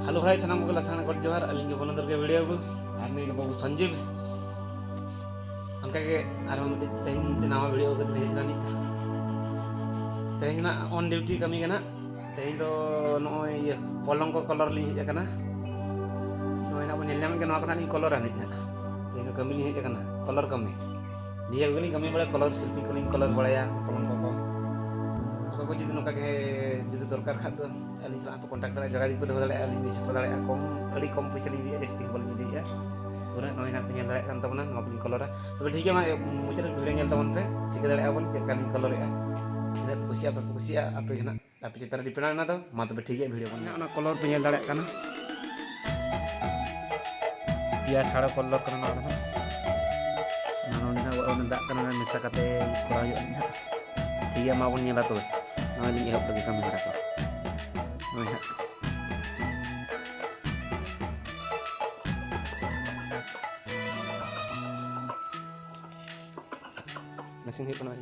Halo hai sanam ko lasana ko johar aling ko bonon ke video bu arni ko babu Sanjeev angka ke aram tehin nawa video ko tehin nani tehin na on duty kami kana tehin to noy polong ko color li hej kana noy na bon nyam ke nawa kana ni color ani na tehin ko kami li hej kana color kami dia ko kami bada color selfie ko color badaya polong ko jadi noka ke jadi dorkar khat ali sa apa kontak dara jaga ibu dole ali ni sepa dale kom ali kom puisa li dia esti bol ni dia ora noy na penyel dale kan teman ngap ni color tapi ठीक है मुझे video nyel teman pe ठीक dale abon kali color ya tidak kusia apa hena tapi citra di pena na to ma to ठीक है video kon na color penyel dale kana dia thara color kana na nano na wa on dak kana misa kate kora yo na ठीक है ma bon nyela to nah ini ihap lagi kami harap oh ya langsung hip na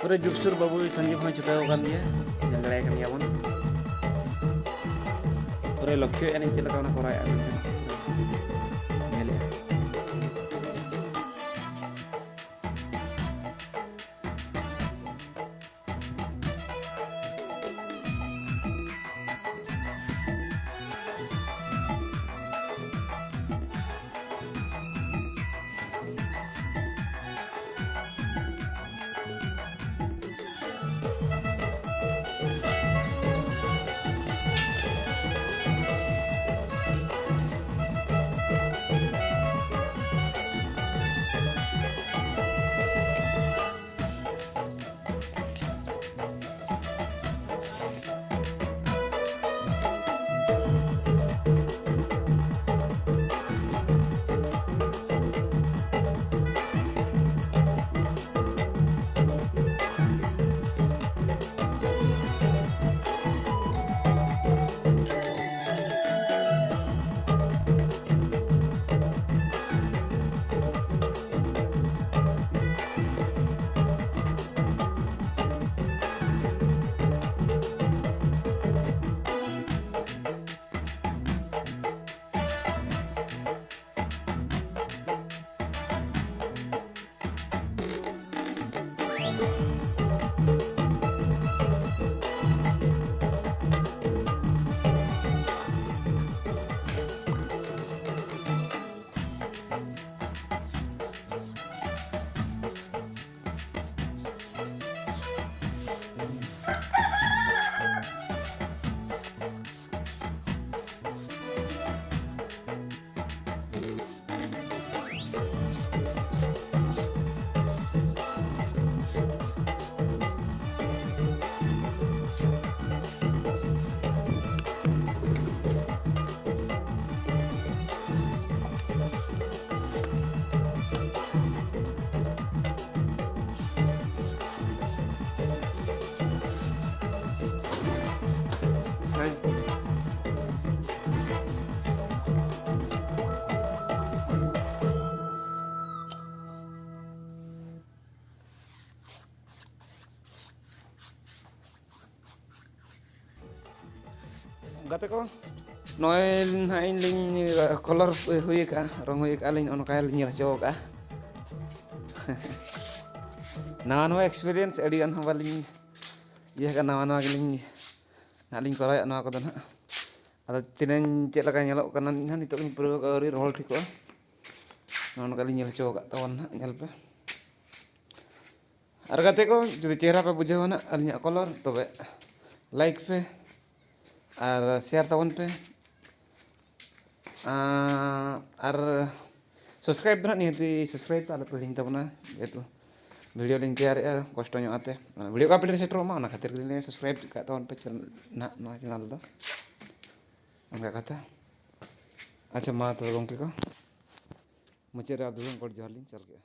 पूरे जुगसुर बाबू संजीव हमें चुका होगा दिया जंगल kan ya pun पूरे लक्ष्य ini चला करना कोरा ya gate ko noy hain ling color hui ka rong hui ka ling on ka ling rajo ka nawa experience adi an hawaling iya ka nawa ling naling korai nawa ko dana ada tinen cek laka nyelok kana ni to ni pro ka ri roll thiko non ka ling rajo ka tawon nyel pe ar gate ko jodi chehra pe bujhe na alinya color tobe like pe R share তাবন पे আর subscribe बना नहीं होती subscribe तो आलो पे हिंता बना जेतु video link तैयार कष्ट आते वीडियो का अपडेट सेटर मा खातिर सब्सक्राइब का पे चैनल दो उनका कथा अच्छा मा तो गंके को मुचाद गॉड जोहार लिंग चल गया।